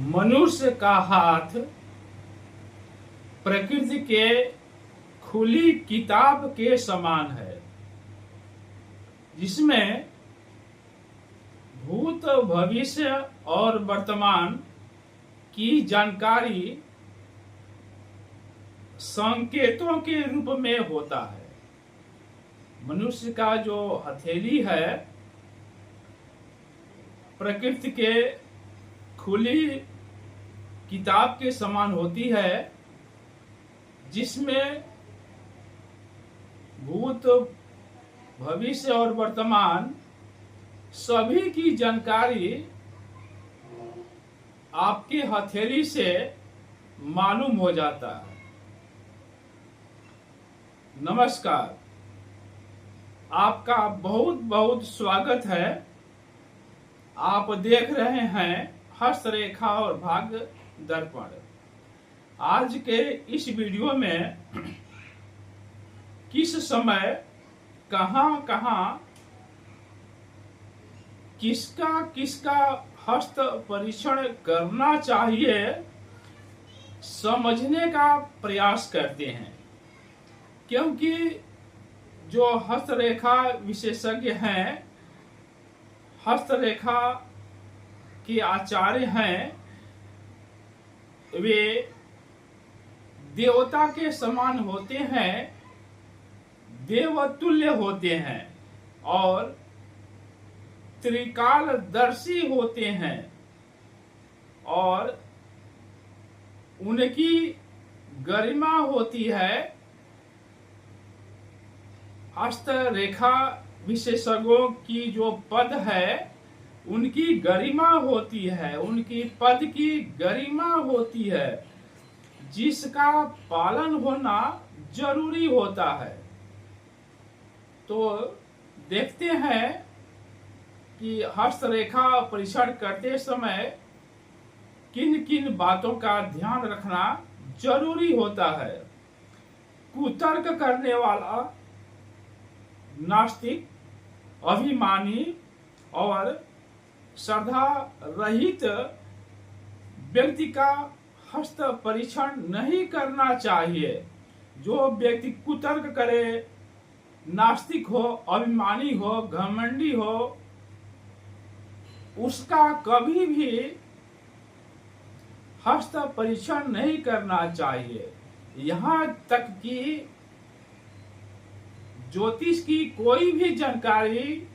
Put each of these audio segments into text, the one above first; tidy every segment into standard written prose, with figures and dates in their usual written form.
मनुष्य का हाथ प्रकृति के खुली किताब के समान है, जिसमें भूत, भविष्य और वर्तमान की जानकारी संकेतों के रूप में होता है। मनुष्य का जो हथेली है प्रकृति के खुली किताब के समान होती है, जिसमें भूत, भविष्य और वर्तमान सभी की जानकारी आपके हथेली से मालूम हो जाता है। नमस्कार, आपका बहुत बहुत स्वागत है। आप देख रहे हैं हस्तरेखा और भाग्य दर्पण। आज के इस वीडियो में किस समय कहां किसका हस्त परीक्षण करना चाहिए समझने का प्रयास करते हैं, क्योंकि जो हस्तरेखा विशेषज्ञ हैं, हस्तरेखा के आचार्य हैं, वे देवता के समान होते हैं, देवतुल्य होते हैं और त्रिकालदर्शी होते हैं और उनकी गरिमा होती है। हस्तरेखा विशेषज्ञों की जो पद है उनकी गरिमा होती है, उनकी पद की गरिमा होती है, जिसका पालन होना जरूरी होता है। तो देखते हैं कि हस्तरेखा परीक्षण करते समय किन किन बातों का ध्यान रखना जरूरी होता है। कुतर्क करने वाला, नास्तिक, अभिमानी और श्रद्धा रहित व्यक्ति का हस्त परीक्षण नहीं करना चाहिए। जो व्यक्ति कुतर्क करे, नास्तिक हो, अभिमानी हो, घमंडी हो, उसका कभी भी हस्त परीक्षण नहीं करना चाहिए। यहाँ तक कि ज्योतिष की कोई भी जानकारी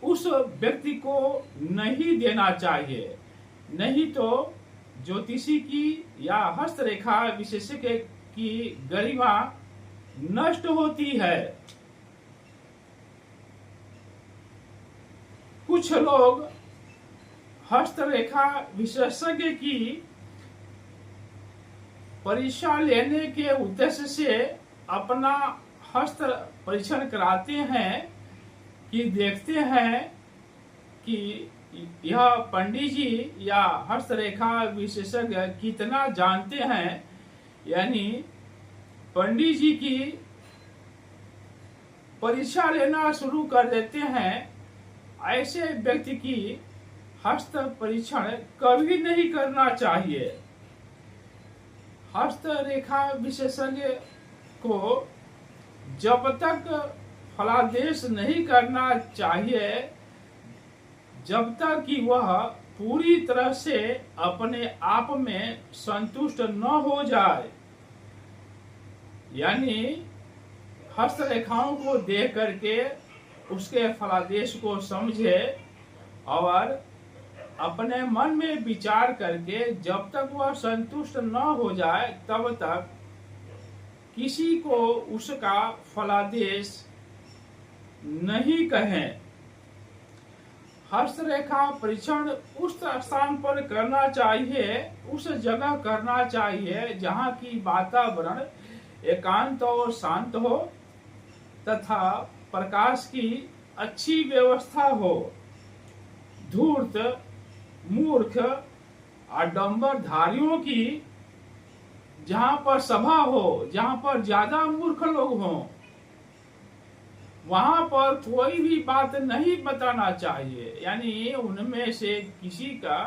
उस व्यक्ति को नहीं देना चाहिए, नहीं तो ज्योतिषी की या हस्तरेखा विशेषज्ञ की गरिमा नष्ट होती है। कुछ लोग हस्तरेखा विशेषज्ञ की परीक्षा लेने के उद्देश्य से अपना हस्त परीक्षण कराते हैं कि देखते हैं कि यह पंडित जी या हस्तरेखा विशेषज्ञ कितना जानते हैं। यानी पंडित जी की परीक्षा लेना शुरू कर देते हैं। ऐसे व्यक्ति की हस्त परीक्षण कभी नहीं करना चाहिए। हस्तरेखा विशेषज्ञ को जब तक फलादेश नहीं करना चाहिए जब तक कि वह पूरी तरह से अपने आप में संतुष्ट न हो जाए। यानी हस्तरेखाओं को देख करके उसके फलादेश को समझे और अपने मन में विचार करके जब तक वह संतुष्ट न हो जाए तब तक किसी को उसका फलादेश नहीं कहें। हस्तरेखा परीक्षण उस स्थान पर करना चाहिए, उस जगह करना चाहिए जहाँ की वातावरण एकांत और शांत हो तथा प्रकाश की अच्छी व्यवस्था हो। धूर्त, मूर्ख, आडंबरधारियों की जहाँ पर सभा हो, जहाँ पर ज्यादा मूर्ख लोग हों, वहां पर कोई भी बात नहीं बताना चाहिए। यानी उनमें से किसी का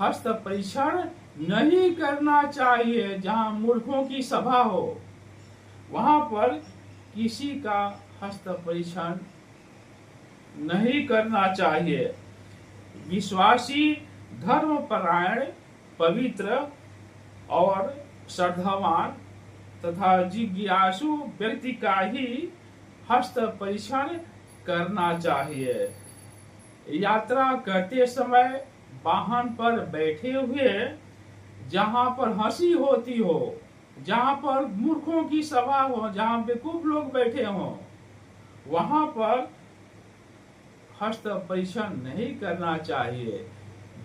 हस्त परीक्षण नहीं करना चाहिए। जहाँ मूर्खों की सभा हो वहां पर किसी का हस्त परीक्षण नहीं करना चाहिए। विश्वासी, धर्मपरायण, पवित्र और श्रद्धावान तथा जिज्ञासु व्यक्ति का ही हस्त परीक्षण करना चाहिए। यात्रा करते समय वाहन पर बैठे हुए जहाँ पर हंसी होती हो, जहाँ पर मूर्खों की सभा हो, जहाँ बेवकूफ लोग बैठे हों, वहां पर हस्त परीक्षण नहीं करना चाहिए।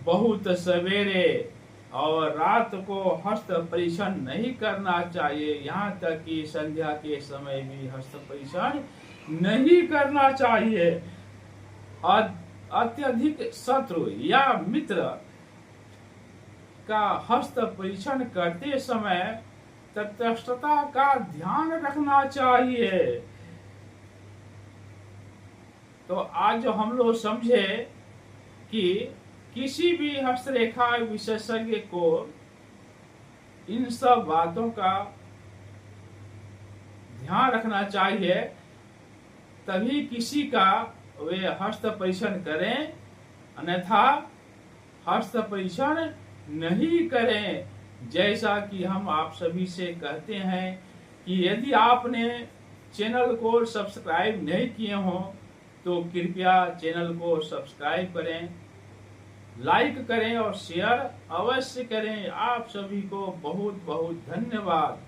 बहुत सवेरे और रात को हस्त परीक्षण नहीं करना चाहिए। यहाँ तक कि संध्या के समय भी हस्त परीक्षण नहीं करना चाहिए। अत्यधिक शत्रु या मित्र का हस्त परीक्षण करते समय तटस्थता का ध्यान रखना चाहिए। तो आज जो हम लोग समझे कि किसी भी हस्तरेखा विशेषज्ञ को इन सब बातों का ध्यान रखना चाहिए, तभी किसी का वे हस्त परीक्षण करें, अन्यथा हस्त परीक्षण नहीं करें। जैसा कि हम आप सभी से कहते हैं कि यदि आपने चैनल को सब्सक्राइब नहीं किए हों तो कृपया चैनल को सब्सक्राइब करें, लाइक करें और शेयर अवश्य करें। आप सभी को बहुत बहुत धन्यवाद।